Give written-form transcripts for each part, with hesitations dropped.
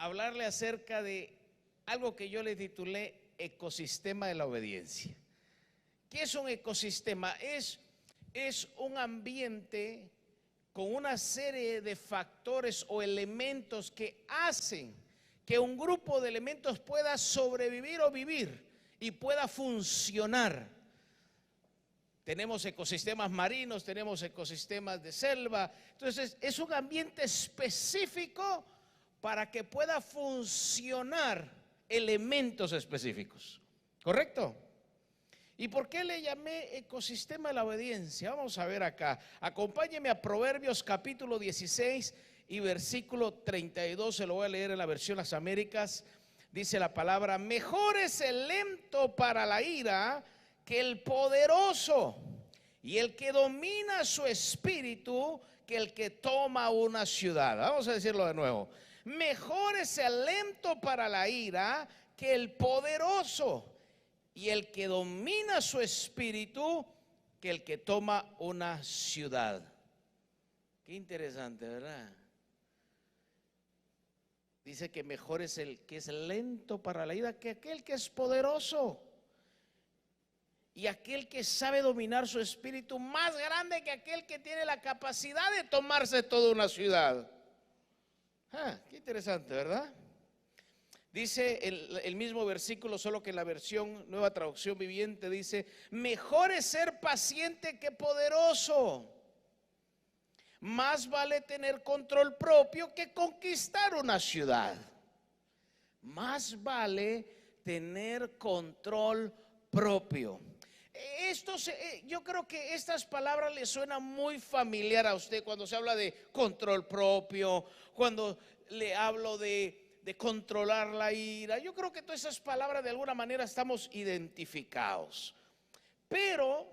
hablarle acerca de algo que yo le titulé ecosistema de la obediencia. ¿Qué es un ecosistema? Es un ambiente con una serie de factores o elementos que hacen que un grupo de elementos pueda sobrevivir o vivir y pueda funcionar. Tenemos ecosistemas marinos, tenemos ecosistemas de selva. Entonces es un ambiente específico para que pueda funcionar elementos específicos. ¿Correcto? ¿Y por qué le llamé ecosistema de la obediencia? Vamos a ver acá. Acompáñeme a Proverbios capítulo 16 y versículo 32. Se lo voy a leer en la versión Las Américas. Dice la palabra: mejor es el lento para la ira que el poderoso, y el que domina su espíritu que el que toma una ciudad. Vamos a decirlo de nuevo. Mejor es el lento para la ira que el poderoso, y el que domina su espíritu que el que toma una ciudad. Qué interesante, ¿verdad? Dice que mejor es el que es lento para la ira que aquel que es poderoso. Y aquel que sabe dominar su espíritu, más grande que aquel que tiene la capacidad de tomarse toda una ciudad. Qué interesante, ¿verdad? Dice el mismo versículo, solo que en la versión Nueva Traducción Viviente dice: mejor es ser paciente que poderoso. Más vale tener control propio que conquistar una ciudad. Más vale tener control propio. Yo creo que estas palabras le suenan muy familiar a usted cuando se habla de control propio, cuando le hablo de controlar la ira. Yo creo que todas esas palabras de alguna manera estamos identificados. Pero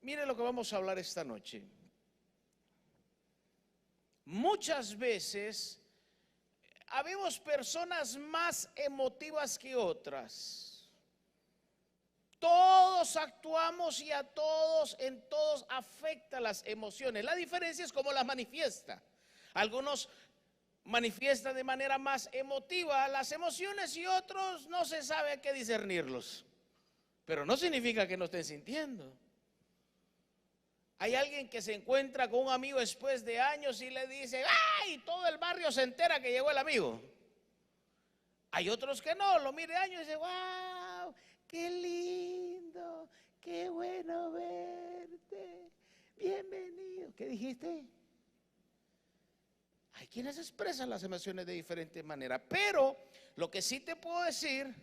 mire lo que vamos a hablar esta noche. Muchas veces habemos personas más emotivas que otras. Todos actuamos y a todos, en todos afecta las emociones. La diferencia es cómo las manifiesta. Algunos manifiestan de manera más emotiva las emociones y otros no se sabe qué discernirlos. Pero no significa que no estén sintiendo. Hay alguien que se encuentra con un amigo después de años y le dice: ¡ay! Todo el barrio se entera que llegó el amigo. Hay otros que no, lo mire años y dice: ¡wow! ¡Qué lindo! ¡Qué bueno verte! ¡Bienvenido! ¿Qué dijiste? Hay quienes expresan las emociones de diferente manera, pero lo que sí te puedo decir,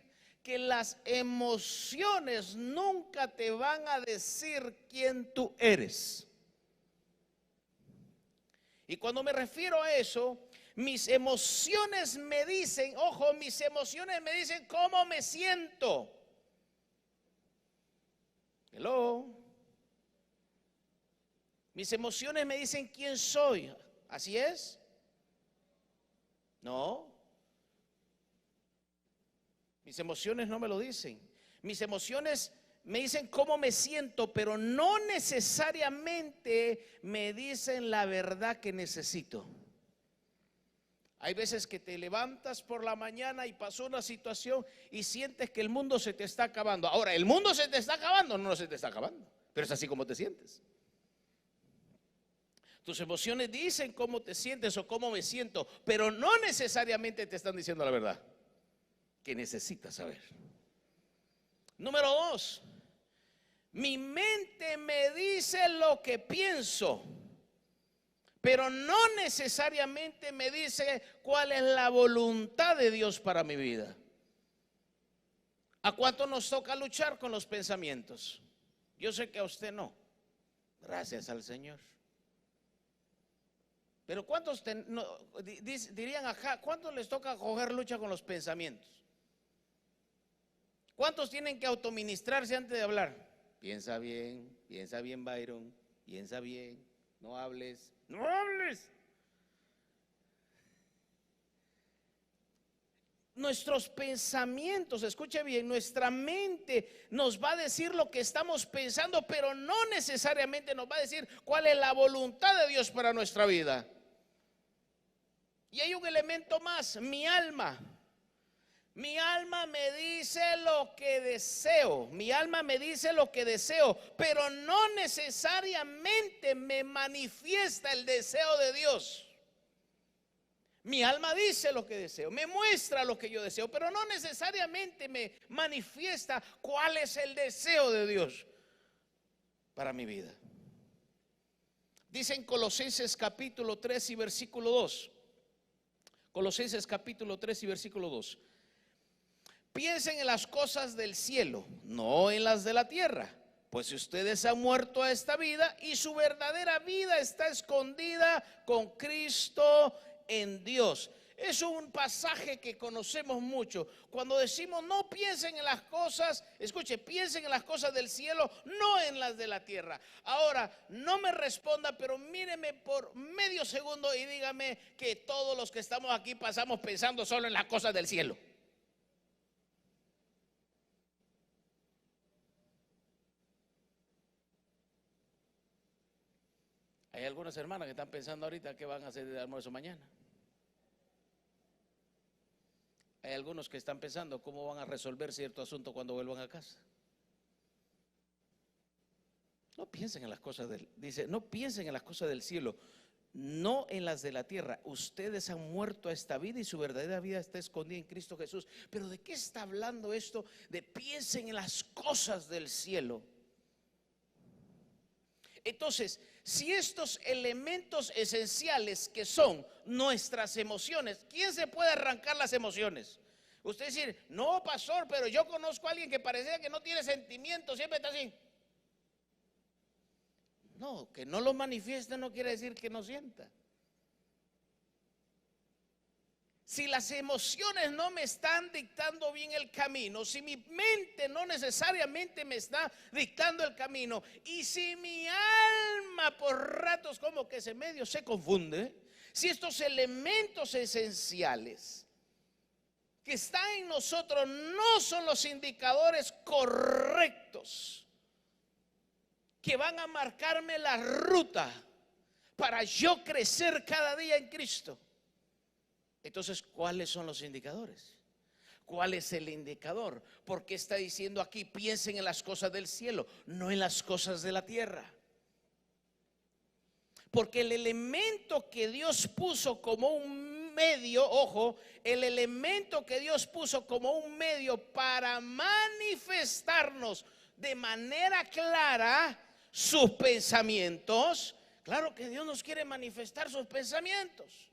que las emociones nunca te van a decir quién tú eres. Y cuando me refiero a eso, mis emociones me dicen, ojo, mis emociones me dicen cómo me siento. Hello. Mis emociones me dicen quién soy. ¿Así es? No. Mis emociones no me lo dicen. Mis emociones me dicen cómo me siento, pero no necesariamente me dicen la verdad que necesito. Hay veces que te levantas por la mañana y pasó una situación y sientes que el mundo se te está acabando. Ahora, ¿el mundo se te está acabando? No, no se te está acabando, pero es así como te sientes. Tus emociones dicen cómo te sientes o cómo me siento, pero no necesariamente te están diciendo la verdad que necesitas saber. Número 2, mi mente me dice lo que pienso, pero no necesariamente me dice cuál es la voluntad de Dios para mi vida. ¿A cuánto nos toca luchar con los pensamientos? Yo sé que a usted no, gracias al Señor. Pero ¿cuántos dirían acá, cuántos les toca coger lucha con los pensamientos? ¿Cuántos tienen que autoministrarse antes de hablar? Piensa bien, Byron, piensa bien, no hables, no hables. Nuestros pensamientos, escuche bien, nuestra mente nos va a decir lo que estamos pensando, pero no necesariamente nos va a decir cuál es la voluntad de Dios para nuestra vida. Y hay un elemento más, mi alma. Mi alma me dice lo que deseo, mi alma me dice lo que deseo, pero no necesariamente me manifiesta el deseo de Dios. Mi alma dice lo que deseo, me muestra lo que yo deseo, pero no necesariamente me manifiesta cuál es el deseo de Dios para mi vida. Dice en Colosenses capítulo 3 y versículo 2. Colosenses capítulo 3 y versículo 2. Piensen en las cosas del cielo, no en las de la tierra, pues ustedes han muerto a esta vida y su verdadera vida está escondida con Cristo en Dios. Es un pasaje que conocemos mucho. Cuando decimos no piensen en las cosas, escuche, piensen en las cosas del cielo, no en las de la tierra. Ahora, no me responda, pero míreme por medio segundo y dígame que todos los que estamos aquí pasamos pensando solo en las cosas del cielo. Hay algunas hermanas que están pensando ahorita qué van a hacer de almuerzo mañana. Hay algunos que están pensando cómo van a resolver cierto asunto cuando vuelvan a casa. No piensen en las cosas dice, no piensen en las cosas del cielo, no en las de la tierra. Ustedes han muerto a esta vida y su verdadera vida está escondida en Cristo Jesús. Pero ¿de qué está hablando esto de piensen en las cosas del cielo? Entonces, si estos elementos esenciales que son nuestras emociones, ¿quién se puede arrancar las emociones? Usted decir, no, pastor, pero yo conozco a alguien que parecía que no tiene sentimientos, siempre está así. No, que no lo manifieste no quiere decir que no sienta. Si las emociones no me están dictando bien el camino, si mi mente no necesariamente me está dictando el camino, y si mi alma por ratos como que medio se confunde, si estos elementos esenciales que están en nosotros no son los indicadores correctos que van a marcarme la ruta para yo crecer cada día en Cristo, entonces, ¿cuáles son los indicadores? ¿Cuál es el indicador? Porque está diciendo aquí, piensen en las cosas del cielo, no en las cosas de la tierra. Porque el elemento que Dios puso como un medio, ojo, el elemento que Dios puso como un medio para manifestarnos de manera clara sus pensamientos. Claro que Dios nos quiere manifestar sus pensamientos.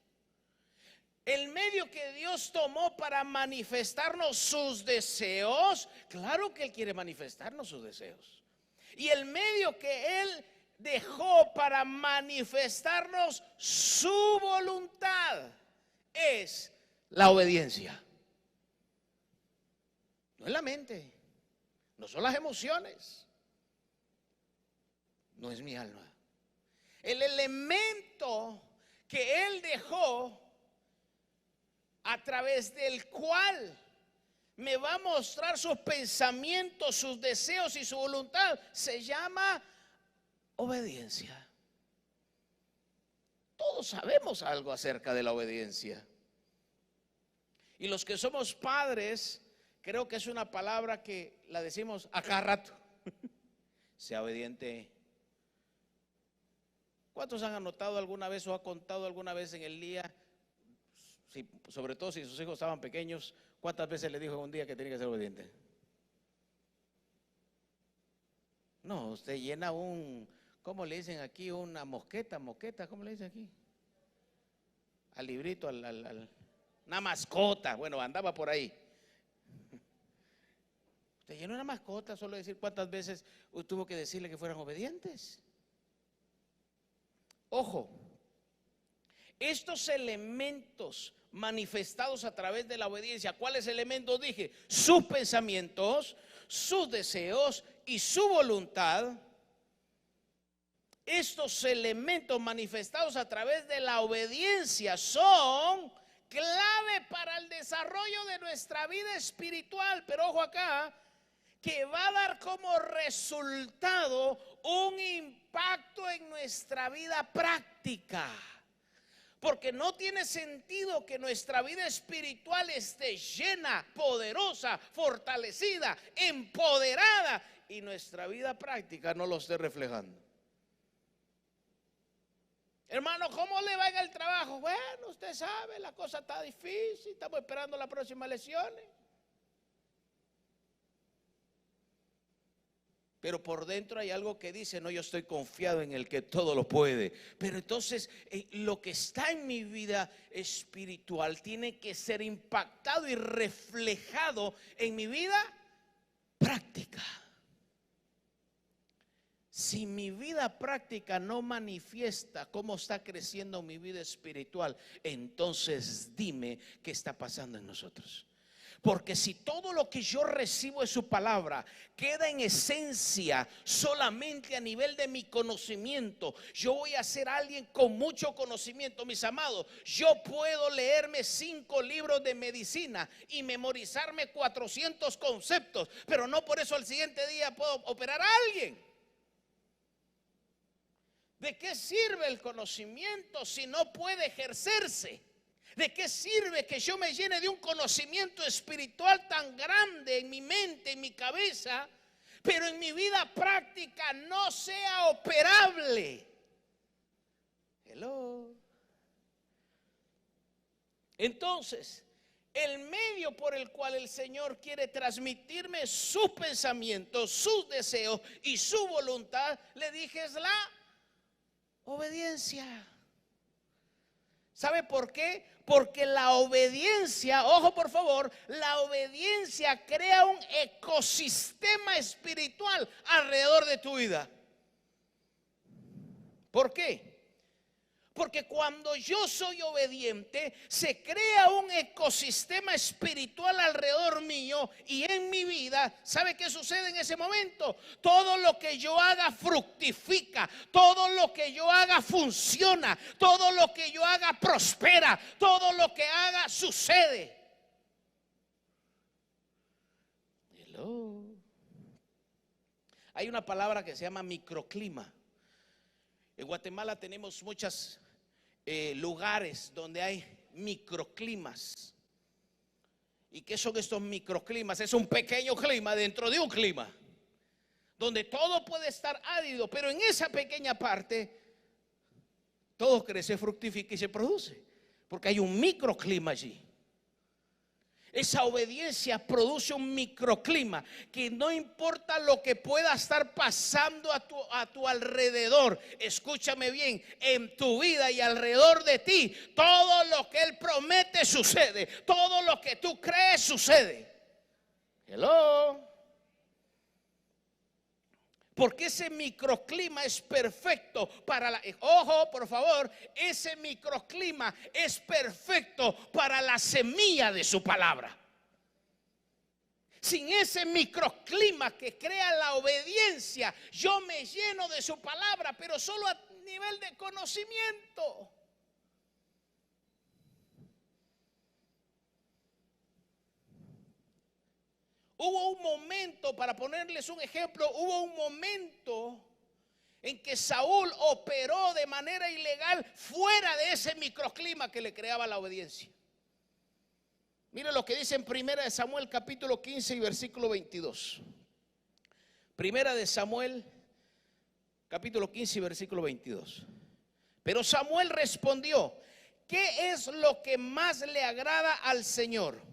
El medio que Dios tomó para manifestarnos sus deseos, claro que Él quiere manifestarnos sus deseos. Y el medio que Él dejó para manifestarnos su voluntad es la obediencia. No es la mente, no son las emociones, no es mi alma. El elemento que Él dejó a través del cual me va a mostrar sus pensamientos, sus deseos y su voluntad, se llama obediencia. Todos sabemos algo acerca de la obediencia. Y los que somos padres, creo que es una palabra que la decimos a cada rato. Sea obediente. ¿Cuántos han anotado alguna vez o ha contado alguna vez en el día? Si, sobre todo si sus hijos estaban pequeños, ¿cuántas veces le dijo un día que tenía que ser obediente? No, usted llena ¿cómo le dicen aquí? Una moqueta, ¿cómo le dicen aquí? Al librito, una mascota, bueno, andaba por ahí. Usted llenó una mascota, solo decir cuántas veces tuvo que decirle que fueran obedientes. Ojo, estos elementos manifestados a través de la obediencia, ¿cuáles elementos dije? Sus pensamientos, sus deseos y su voluntad. Estos elementos manifestados a través de la obediencia son clave para el desarrollo de nuestra vida espiritual. Pero ojo acá, que va a dar como resultado un impacto en nuestra vida práctica. Porque no tiene sentido que nuestra vida espiritual esté llena, poderosa, fortalecida, empoderada, y nuestra vida práctica no lo esté reflejando. Hermano, ¿cómo le va en el trabajo? Bueno, usted sabe, la cosa está difícil, estamos esperando las próximas lecciones. Pero por dentro hay algo que dice: no, yo estoy confiado en el que todo lo puede. Pero entonces lo que está en mi vida espiritual tiene que ser impactado y reflejado en mi vida práctica. Si mi vida práctica no manifiesta cómo está creciendo mi vida espiritual, entonces dime qué está pasando en nosotros. Porque si todo lo que yo recibo de su palabra queda en esencia solamente a nivel de mi conocimiento, yo voy a ser alguien con mucho conocimiento. Mis amados, yo puedo leerme 5 libros de medicina y memorizarme 400 conceptos, pero no por eso al siguiente día puedo operar a alguien. ¿De qué sirve el conocimiento si no puede ejercerse? ¿De qué sirve que yo me llene de un conocimiento espiritual tan grande en mi mente, en mi cabeza, pero en mi vida práctica no sea operable? Hello. Entonces, el medio por el cual el Señor quiere transmitirme sus pensamientos, sus deseos y su voluntad, le dije, es la obediencia. ¿Sabe por qué? Porque la obediencia, ojo por favor, la obediencia crea un ecosistema espiritual alrededor de tu vida. ¿Por qué? Porque cuando yo soy obediente, se crea un ecosistema espiritual alrededor mío y en mi vida. ¿Sabe qué sucede en ese momento? Todo lo que yo haga fructifica, todo lo que yo haga funciona, todo lo que yo haga prospera, todo lo que haga sucede. Hello. Hay una palabra que se llama microclima. En Guatemala tenemos muchos lugares donde hay microclimas. ¿Y qué son estos microclimas? Es un pequeño clima dentro de un clima, donde todo puede estar árido, pero en esa pequeña parte todo crece, fructifica y se produce, porque hay un microclima allí. Esa obediencia produce un microclima que no importa lo que pueda estar pasando a tu alrededor, escúchame bien, en tu vida y alrededor de ti, todo lo que Él promete sucede, todo lo que tú crees sucede. Hello. Porque ese microclima es perfecto para ojo, por favor, ese microclima es perfecto para la semilla de su palabra. Sin ese microclima que crea la obediencia, yo me lleno de su palabra, pero solo a nivel de conocimiento. Hubo un momento, para ponerles un ejemplo, hubo un momento en que Saúl operó de manera ilegal fuera de ese microclima que le creaba la obediencia. Mire lo que dice en Primera de Samuel capítulo 15 y versículo 22. Primera de Samuel capítulo 15 y versículo 22. Pero Samuel respondió: ¿qué es lo que más le agrada al Señor?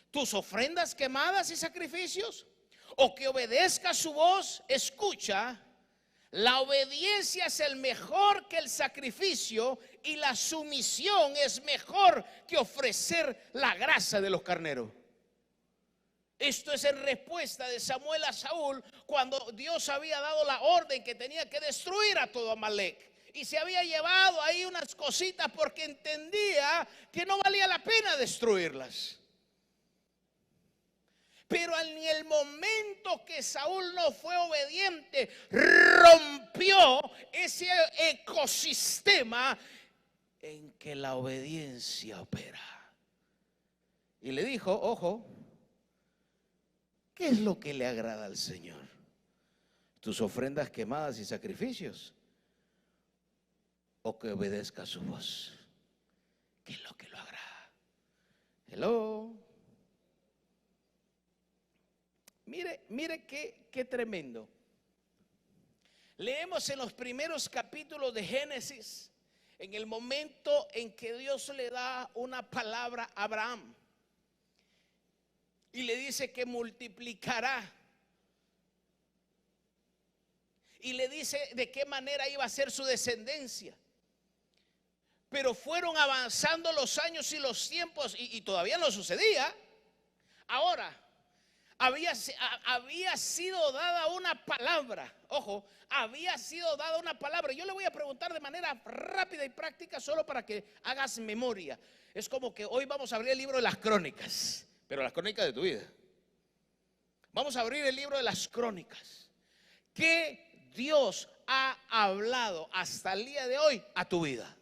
¿Tus ofrendas quemadas y sacrificios? ¿O que obedezca su voz? Escucha, la obediencia es el mejor que el sacrificio y la sumisión es mejor que ofrecer la grasa de los carneros. Esto es en respuesta de Samuel a Saúl cuando Dios había dado la orden que tenía que destruir a todo Amalek. Y se había llevado ahí unas cositas porque entendía que no valía la pena destruirlas. Pero en el momento que Saúl no fue obediente, rompió ese ecosistema en que la obediencia opera. Y le dijo: ojo, ¿qué es lo que le agrada al Señor? ¿Tus ofrendas quemadas y sacrificios? ¿O que obedezca su voz? ¿Qué es lo que lo agrada? Hello. Mire qué tremendo. Leemos en los primeros capítulos de Génesis, en el momento en que Dios le da una palabra a Abraham y le dice que multiplicará, y le dice de qué manera iba a ser su descendencia. Pero fueron avanzando los años y los tiempos y todavía no sucedía. Ahora, había sido dada una palabra. Ojo, había sido dada una palabra. Yo le voy a preguntar de manera rápida y práctica, solo para que hagas memoria. Es como que hoy vamos a abrir el libro de las crónicas, pero las crónicas de tu vida. Vamos a abrir el libro de las crónicas. ¿Qué Dios ha hablado hasta el día de hoy a tu vida?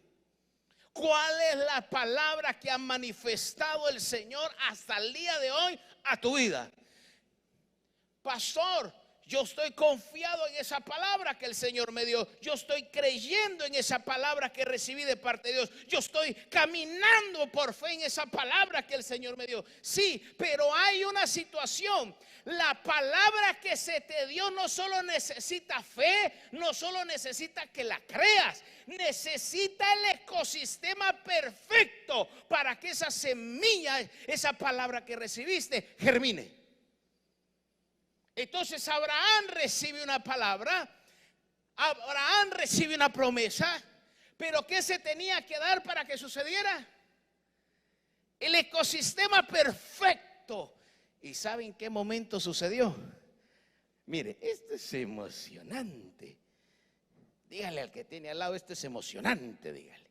¿Cuál es la palabra que ha manifestado el Señor hasta el día de hoy a tu vida? Pastor, yo estoy confiado en esa palabra que el Señor me dio. Yo estoy creyendo en esa palabra que recibí de parte de Dios. Yo estoy caminando por fe en esa palabra que el Señor me dio. Sí, pero hay una situación. La palabra que se te dio no solo necesita fe, no solo necesita que la creas, necesita el ecosistema perfecto para que esa semilla, esa palabra que recibiste, germine. Entonces Abraham recibe una palabra, Abraham recibe una promesa, pero ¿qué se tenía que dar para que sucediera? El ecosistema perfecto. ¿Y saben qué momento sucedió? Mire, esto es emocionante. Dígale al que tiene al lado, esto es emocionante, dígale.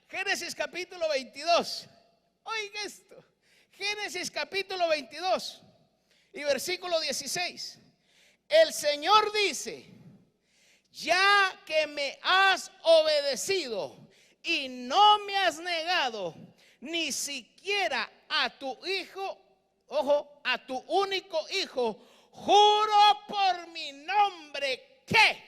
Génesis capítulo 22. Oiga esto. Génesis capítulo 22 y versículo 16. El Señor dice: ya que me has obedecido y no me has negado ni siquiera a tu hijo, ojo, a tu único hijo, juro por mi nombre que.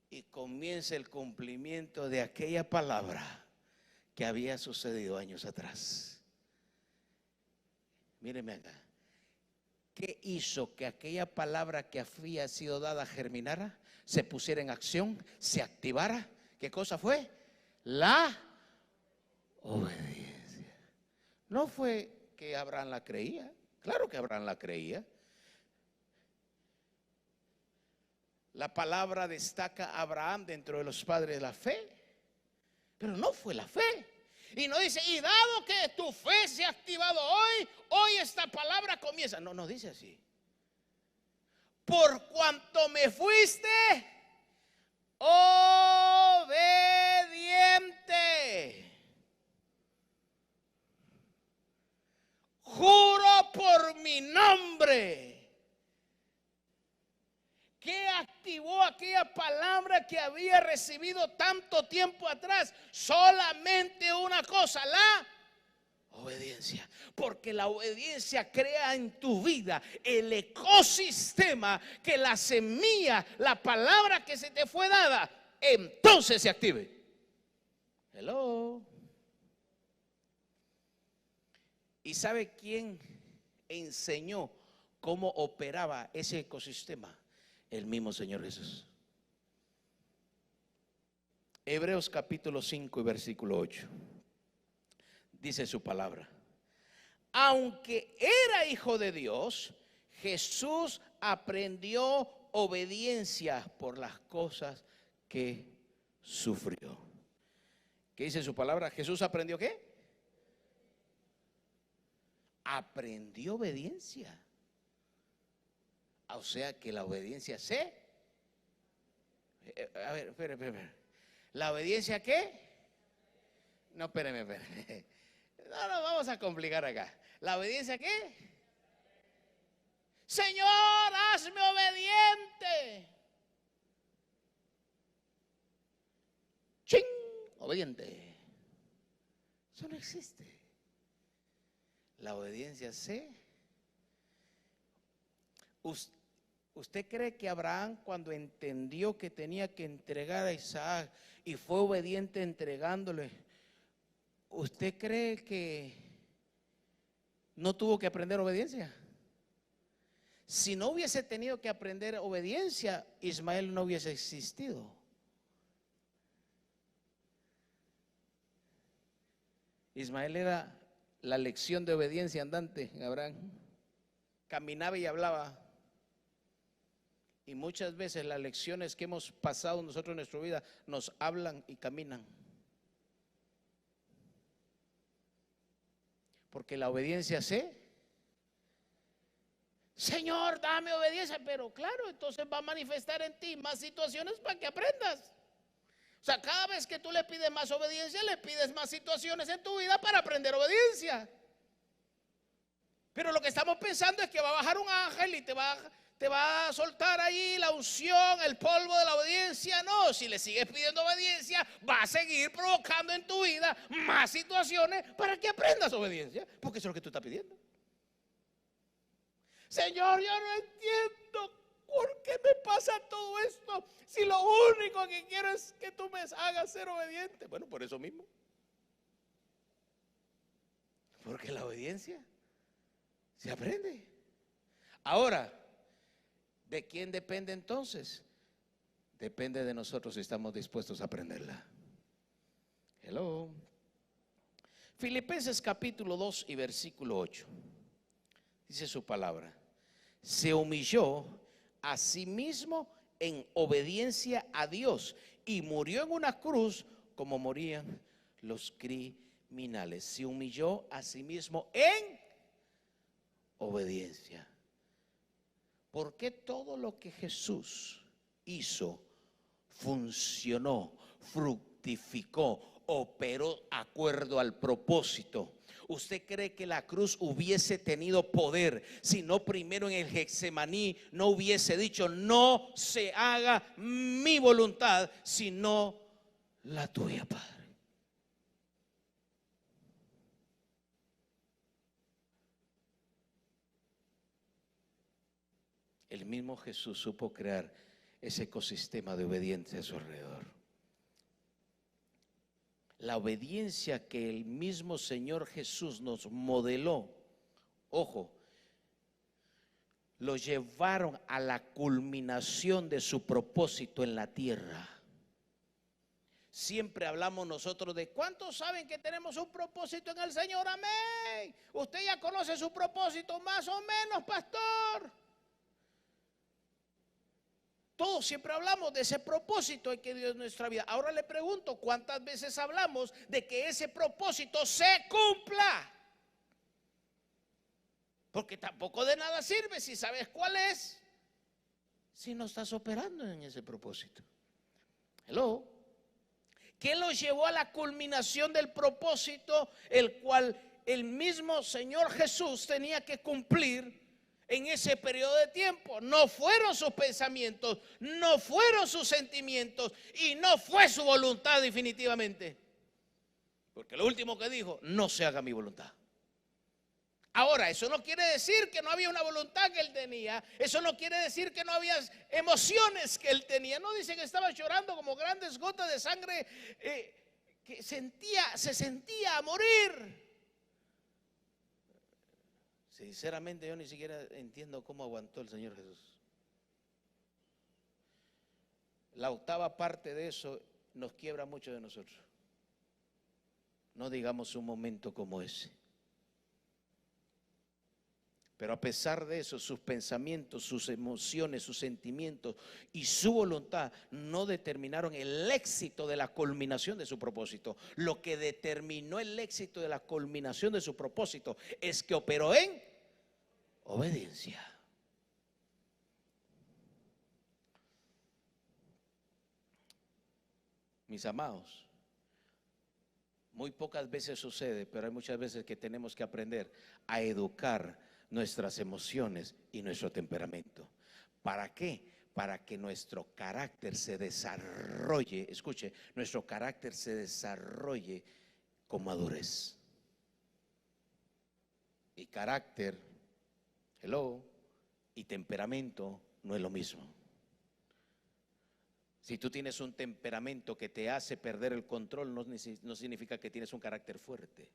Y comienza el cumplimiento de aquella palabra que había sucedido años atrás. Míreme acá. ¿Qué hizo que aquella palabra que había sido dada germinara, se pusiera en acción, se activara? ¿Qué cosa fue? La obediencia. No fue que Abraham la creía. Claro que Abraham la creía. La palabra destaca a Abraham dentro de los padres de la fe, pero no fue la fe. Y no dice, y dado que tu fe se ha activado hoy esta palabra comienza. No, no dice así. Por cuanto me fuiste obediente, juro por mi nombre. ¿Qué activó aquella palabra que había recibido tanto tiempo atrás? Solamente una cosa, la obediencia. Porque la obediencia crea en tu vida el ecosistema que la semilla, la palabra que se te fue dada, entonces se active. Hello. ¿Y sabe quién enseñó cómo operaba ese ecosistema? El mismo Señor Jesús. Hebreos capítulo 5 y versículo 8. Dice su palabra: aunque era hijo de Dios, Jesús aprendió obediencia por las cosas que sufrió. ¿Qué dice su palabra? ¿Jesús aprendió qué? Aprendió obediencia. O sea que la obediencia se. A ver, espere. ¿La obediencia qué? No, espéreme. No, vamos a complicar acá. ¿La obediencia qué? Señor, hazme obediente. ¡Ching! Obediente. Eso no existe. La obediencia se. ¿Usted cree que Abraham, cuando entendió que tenía que entregar a Isaac y fue obediente entregándole, usted cree que no tuvo que aprender obediencia? Si no hubiese tenido que aprender obediencia, Ismael no hubiese existido. Ismael era la lección de obediencia andante en Abraham. Caminaba y hablaba. Y muchas veces las lecciones que hemos pasado nosotros en nuestra vida nos hablan y caminan. Porque la obediencia Señor, dame obediencia, pero claro, entonces va a manifestar en ti más situaciones para que aprendas. O sea, cada vez que tú le pides más obediencia, le pides más situaciones en tu vida para aprender obediencia. Pero lo que estamos pensando es que va a bajar un ángel y te va a soltar ahí la unción, el polvo de la obediencia. No, si le sigues pidiendo obediencia, va a seguir provocando en tu vida más situaciones para que aprendas obediencia, porque eso es lo que tú estás pidiendo. Señor, yo no entiendo por qué me pasa todo esto, si lo único que quiero es que tú me hagas ser obediente. Bueno, por eso mismo. Porque la obediencia se aprende. Ahora, ¿de quién depende entonces? Depende de nosotros si estamos dispuestos a aprenderla. Hello. Filipenses capítulo 2 y versículo 8. Dice su palabra: se humilló a sí mismo en obediencia a Dios y murió en una cruz como morían los criminales. Se humilló a sí mismo en obediencia. ¿Por qué todo lo que Jesús hizo funcionó, fructificó, operó de acuerdo al propósito? ¿Usted cree que la cruz hubiese tenido poder si no primero en el Getsemaní no hubiese dicho: no se haga mi voluntad sino la tuya, Padre? El mismo Jesús supo crear ese ecosistema de obediencia a su alrededor. La obediencia que el mismo Señor Jesús nos modeló, ojo, lo llevaron a la culminación de su propósito en la tierra. Siempre hablamos nosotros de ¿cuántos saben que tenemos un propósito en el Señor? Amén. Usted ya conoce su propósito, más o menos, pastor. Todos siempre hablamos de ese propósito que Dios en nuestra vida. Ahora le pregunto, ¿cuántas veces hablamos de que ese propósito se cumpla? Porque tampoco de nada sirve si sabes cuál es, si no estás operando en ese propósito. Hello. ¿Qué los llevó a la culminación del propósito, el cual el mismo Señor Jesús tenía que cumplir en ese periodo de tiempo? No fueron sus pensamientos, no fueron sus sentimientos y no fue su voluntad definitivamente. Porque lo último que dijo: no se haga mi voluntad. Ahora, eso no quiere decir que no había una voluntad que él tenía. Eso no quiere decir que no había emociones que él tenía. No dice que estaba llorando como grandes gotas de sangre, que se sentía a morir. Sinceramente, yo ni siquiera entiendo cómo aguantó el Señor Jesús. La octava parte de eso nos quiebra mucho de nosotros. No digamos un momento como ese. Pero a pesar de eso, sus pensamientos, sus emociones, sus sentimientos y su voluntad no determinaron el éxito de la culminación de su propósito. Lo que determinó el éxito de la culminación de su propósito es que operó en obediencia. Mis amados, muy pocas veces sucede, pero hay muchas veces que tenemos que aprender a educar nuestras emociones y nuestro temperamento. ¿Para qué? Para que nuestro carácter se desarrolle, escuche, nuestro carácter se desarrolle con madurez. Y carácter, hello, y temperamento no es lo mismo. Si tú tienes un temperamento que te hace perder el control, no significa que tienes un carácter fuerte.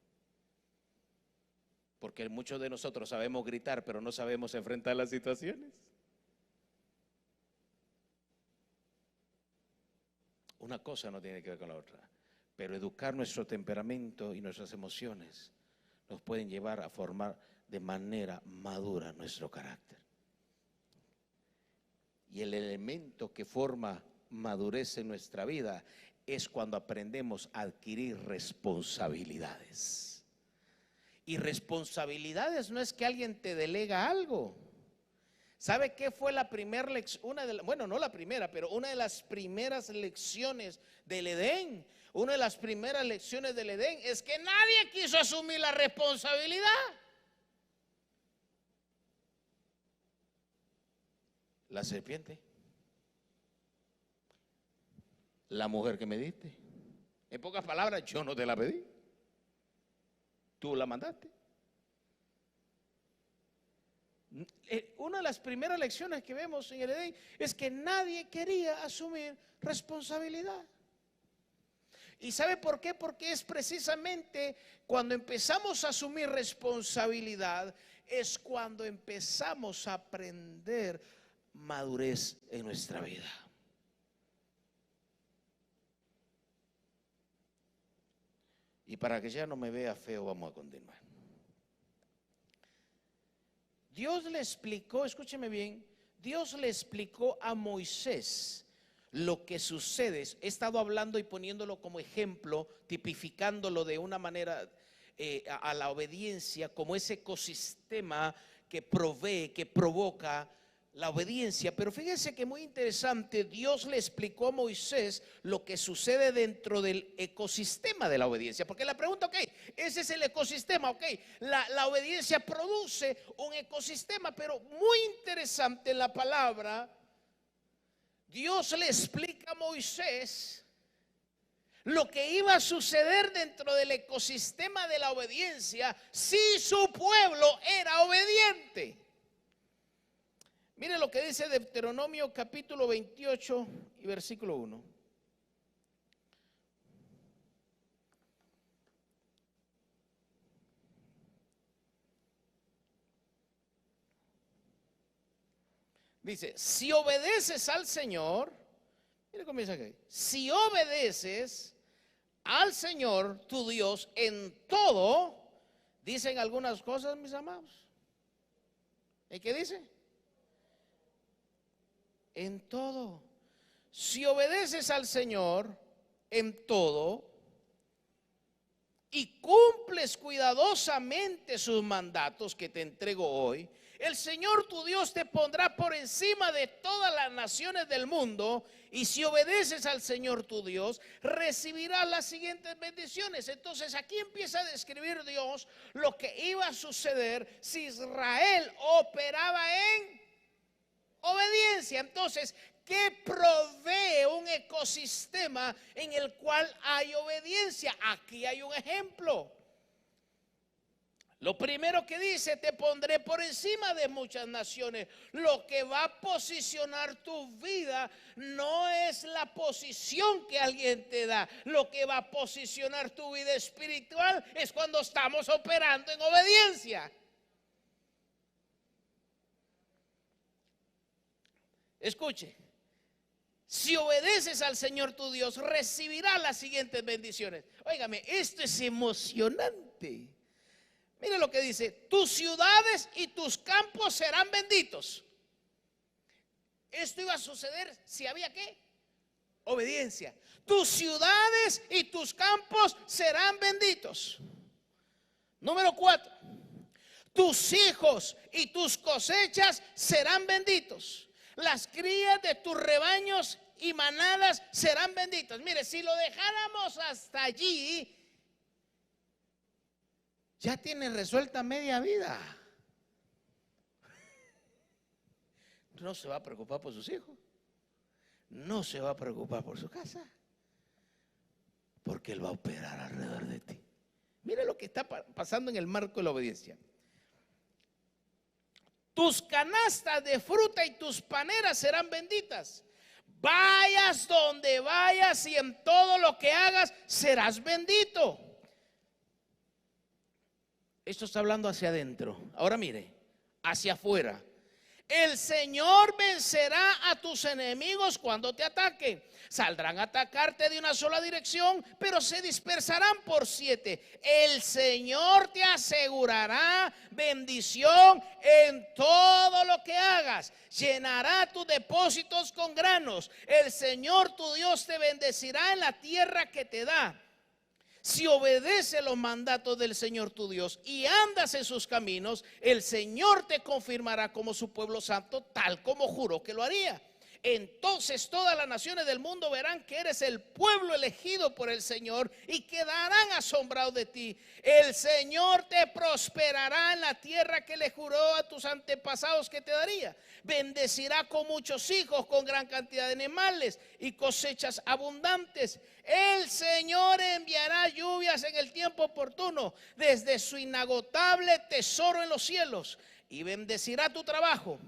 Porque muchos de nosotros sabemos gritar, pero no sabemos enfrentar las situaciones. Una cosa no tiene que ver con la otra. Pero educar nuestro temperamento y nuestras emociones nos pueden llevar a formar de manera madura nuestro carácter. Y el elemento que forma madurez en nuestra vida es cuando aprendemos a adquirir responsabilidades. Y responsabilidades no es que alguien te delega algo. ¿Sabe qué fue la primera lección? Bueno, no la primera, pero una de las primeras lecciones del Edén. Una de las primeras lecciones del Edén es que nadie quiso asumir la responsabilidad. La serpiente, la mujer que me diste. En pocas palabras, yo no te la pedí, tú la mandaste. Una de las primeras lecciones que vemos en el Edén es que nadie quería asumir responsabilidad. ¿Y sabe por qué? Porque es precisamente cuando empezamos a asumir responsabilidad, es cuando empezamos a aprender madurez en nuestra vida. Y para que ya no me vea feo, vamos a continuar. Dios le explicó, escúcheme bien, Dios le explicó a Moisés lo que sucede. He estado hablando y poniéndolo como ejemplo, tipificándolo de una manera a la obediencia como ese ecosistema que provee, que provoca la obediencia. Pero fíjense que muy interesante, Dios le explicó a Moisés lo que sucede dentro del ecosistema de la obediencia. Porque la pregunta, ok, ese es el ecosistema, ok, la obediencia produce un ecosistema, pero muy interesante en la palabra, Dios le explica a Moisés lo que iba a suceder dentro del ecosistema de la obediencia si su pueblo era obediente. Mire lo que dice Deuteronomio capítulo 28 y versículo 1. Dice, si obedeces al Señor, mire cómo dice aquí, si obedeces al Señor tu Dios en todo, dicen algunas cosas, mis amados. ¿Y qué dice? En todo. Si obedeces al Señor en todo y cumples cuidadosamente sus mandatos que te entrego hoy, el Señor tu Dios te pondrá por encima de todas las naciones del mundo. Y si obedeces al Señor tu Dios, recibirás las siguientes bendiciones. Entonces aquí empieza a describir Dios lo que iba a suceder si Israel operaba en obediencia. Entonces, ¿qué provee un ecosistema en el cual hay obediencia? Aquí hay un ejemplo. Lo primero que dice, te pondré por encima de muchas naciones. Lo que va a posicionar tu vida no es la posición que alguien te da. Lo que va a posicionar tu vida espiritual es cuando estamos operando en obediencia. Escuche, si obedeces al Señor tu Dios, recibirás las siguientes bendiciones. Óigame, esto es emocionante. Mire lo que dice, tus ciudades y tus campos serán benditos. Esto iba a suceder si había ¿qué? Obediencia. Tus ciudades y tus campos serán benditos. Número 4, tus hijos y tus cosechas serán benditos. Las crías de tus rebaños y manadas serán benditas. Mire, si lo dejáramos hasta allí, ya tiene resuelta media vida. No se va a preocupar por sus hijos, no se va a preocupar por su casa, porque Él va a operar alrededor de ti. Mire lo que está pasando en el marco de la obediencia. tus canastas de fruta y tus paneras serán benditas. Vayas donde vayas y en todo lo que hagas serás bendito. Esto está hablando hacia adentro. Ahora mire, hacia afuera. El Señor vencerá a tus enemigos cuando te ataquen. Saldrán a atacarte de una sola dirección, pero se dispersarán por 7. El Señor te asegurará bendición en todo lo que hagas. Llenará tus depósitos con granos. El Señor tu Dios te bendecirá en la tierra que te da. Si obedeces los mandatos del Señor tu Dios y andas en sus caminos, el Señor te confirmará como su pueblo santo, tal como juró que lo haría. Entonces todas las naciones del mundo verán que eres el pueblo elegido por el Señor y quedarán asombrados de ti. El Señor te prosperará en la tierra que le juró a tus antepasados que te daría. Bendecirá con muchos hijos, con gran cantidad de animales y cosechas abundantes. El Señor enviará lluvias en el tiempo oportuno desde su inagotable tesoro en los cielos, y bendecirá tu trabajo.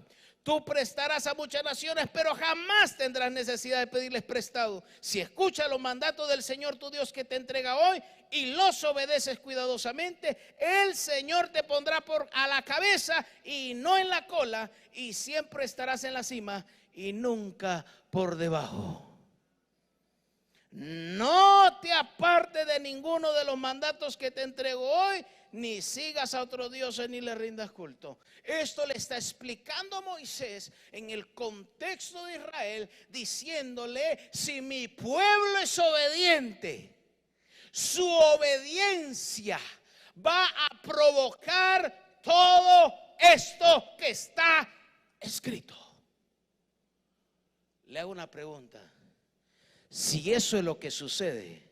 Tú prestarás a muchas naciones, pero jamás tendrás necesidad de pedirles prestado. Si escuchas los mandatos del Señor tu Dios que te entrega hoy y los obedeces cuidadosamente, el Señor te pondrá a la cabeza y no en la cola, y siempre estarás en la cima y nunca por debajo. No te apartes de ninguno de los mandatos que te entrego hoy, ni sigas a otros dioses ni le rindas culto. Esto le está explicando Moisés en el contexto de Israel, diciéndole: si mi pueblo es obediente, su obediencia va a provocar todo esto que está escrito. Le hago una pregunta. Si eso es lo que sucede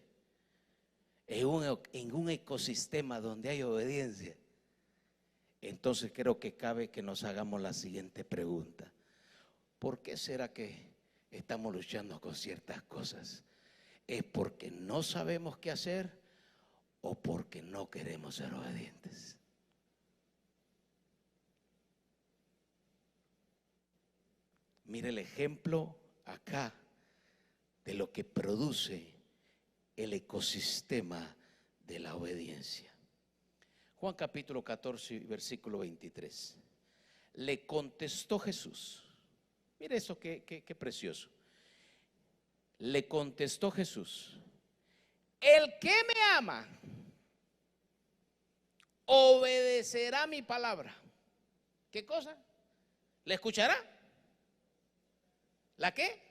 en un ecosistema donde hay obediencia, entonces creo que cabe que nos hagamos la siguiente pregunta: ¿por qué será que estamos luchando con ciertas cosas? ¿Es porque no sabemos qué hacer o porque no queremos ser obedientes? Mire el ejemplo acá de lo que produce el ecosistema de la obediencia. Juan capítulo 14, versículo 23. Le contestó Jesús. Mire eso, qué precioso. Le contestó Jesús: el que me ama obedecerá mi palabra. ¿Qué cosa? ¿Le escuchará? ¿La qué?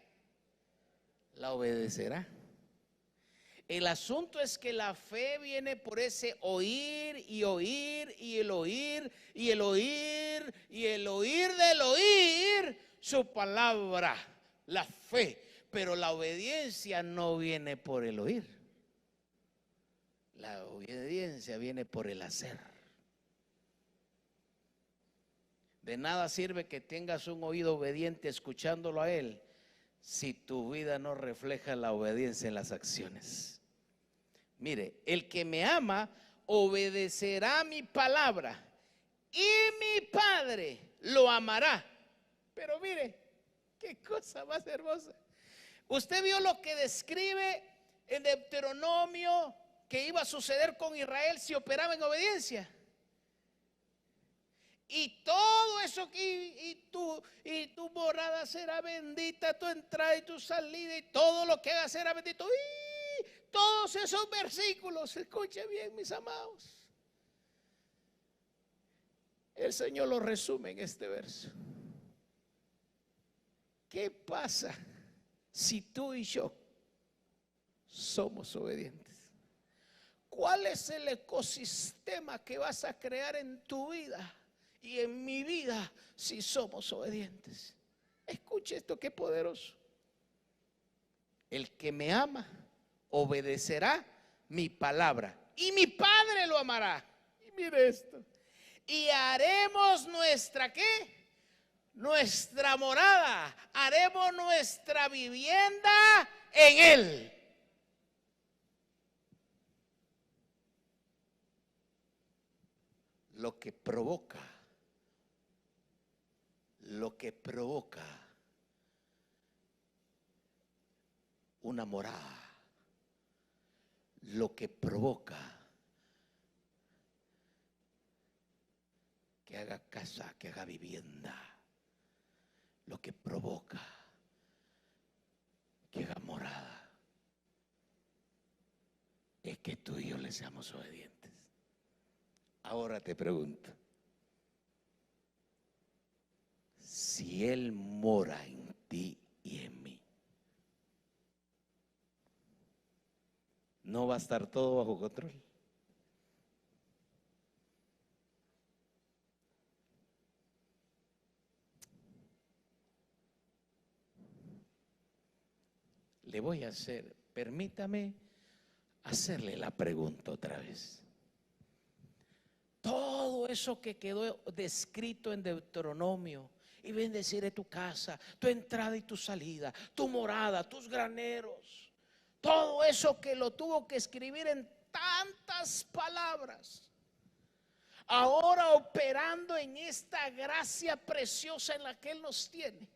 La obedecerá. El asunto es que la fe viene por ese oír y oír y el oír y el oír y el oír del oír su palabra, la fe. Pero la obediencia no viene por el oír. La obediencia viene por el hacer. De nada sirve que tengas un oído obediente escuchándolo a Él si tu vida no refleja la obediencia en las acciones. Mire, el que me ama obedecerá mi palabra y mi Padre lo amará. Pero mire, qué cosa más hermosa. Usted vio lo que describe en Deuteronomio que iba a suceder con Israel si operaba en obediencia. Y todo eso y tu morada será bendita, tu entrada y tu salida y todo lo que hagas será bendito. Y todos esos versículos, escuchen bien, mis amados. El Señor lo resume en este verso. ¿Qué pasa si tú y yo somos obedientes? ¿Cuál es el ecosistema que vas a crear en tu vida y en mi vida si somos obedientes? Escuche esto, qué poderoso. El que me ama obedecerá mi palabra y mi Padre lo amará. Y mire esto. Y haremos nuestra ¿qué? Nuestra morada, haremos nuestra vivienda en Él. Lo que provoca lo que provoca una morada, lo que provoca que haga casa, que haga vivienda, lo que provoca que haga morada, es que tú y yo le seamos obedientes. Ahora te pregunto, si Él mora en ti y en mí, ¿no va a estar todo bajo control? Le voy a hacer, permítame hacerle la pregunta otra vez. Todo eso que quedó descrito en Deuteronomio, y bendeciré tu casa, tu entrada y tu salida, tu morada, tus graneros, todo eso que lo tuvo que escribir en tantas palabras, ahora operando en esta gracia preciosa en la que Él nos tiene,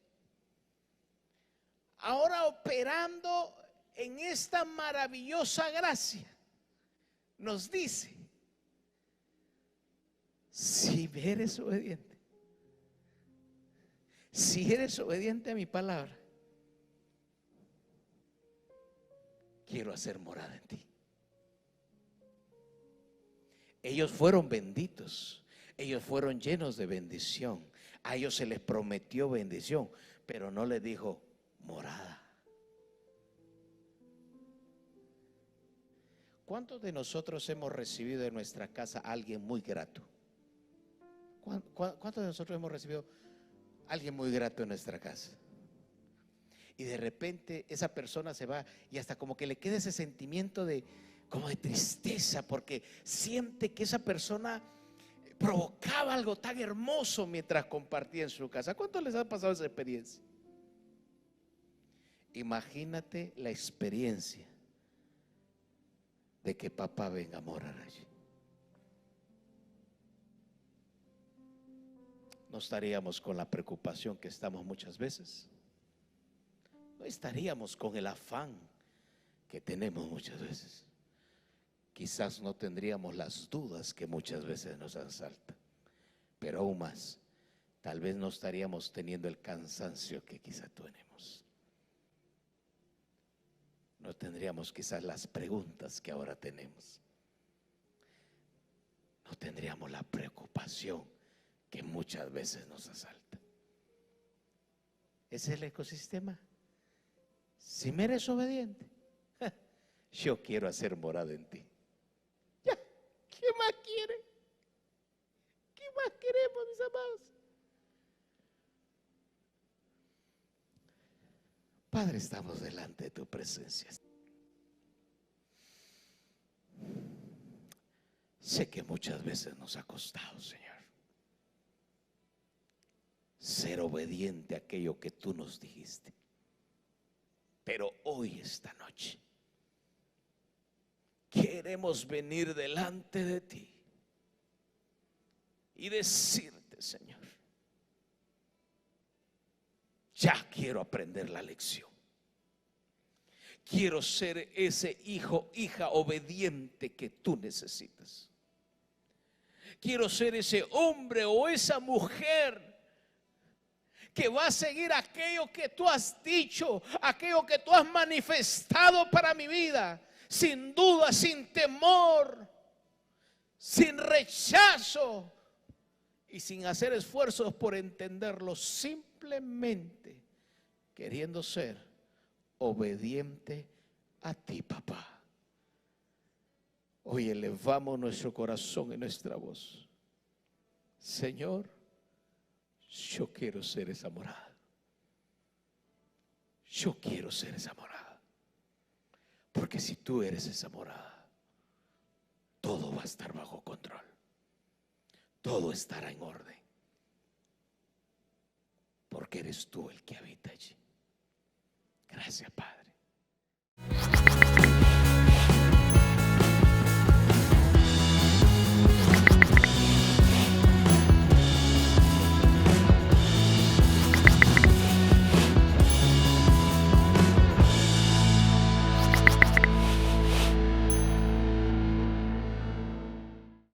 ahora operando en esta maravillosa gracia, nos dice: si eres obediente, si eres obediente a mi palabra, quiero hacer morada en ti. Ellos fueron benditos, ellos fueron llenos de bendición, a ellos se les prometió bendición, pero no les dijo morada. ¿Cuántos de nosotros hemos recibido en nuestra casa a alguien muy grato? ¿Cuántos de nosotros hemos recibido a alguien muy grato en nuestra casa? Y de repente esa persona se va y hasta como que le queda ese sentimiento de como de tristeza, porque siente que esa persona provocaba algo tan hermoso mientras compartía en su casa. ¿Cuántos les ha pasado esa experiencia? Imagínate la experiencia de que papá venga a morar allí. No estaríamos con la preocupación que estamos muchas veces. No estaríamos con el afán que tenemos muchas veces. Quizás no tendríamos las dudas que muchas veces nos asaltan. Pero aún más, tal vez no estaríamos teniendo el cansancio que quizás tenemos. No tendríamos quizás las preguntas que ahora tenemos. No tendríamos la preocupación que muchas veces nos asalta. Ese es el ecosistema. Si me eres obediente, yo quiero hacer morada en ti. Ya, ¿qué más quiere? ¿Qué más queremos, mis amados? Padre, estamos delante de tu presencia. Sé que muchas veces nos ha costado, Señor, ser obediente a aquello que tú nos dijiste. Pero hoy, esta noche, queremos venir delante de ti y decirte: Señor, ya quiero aprender la lección. Quiero ser ese hijo, hija obediente que tú necesitas. Quiero ser ese hombre o esa mujer que va a seguir aquello que tú has dicho, aquello que tú has manifestado para mi vida, sin duda, sin temor, sin rechazo y sin hacer esfuerzos por entenderlo, simplemente queriendo ser obediente a ti, papá. Hoy elevamos nuestro corazón y nuestra voz. Señor, yo quiero ser esa morada. Yo quiero ser esa morada. Porque si tú eres esa morada, todo va a estar bajo control. Todo estará en orden. Porque eres tú el que habita allí. Gracias, Padre.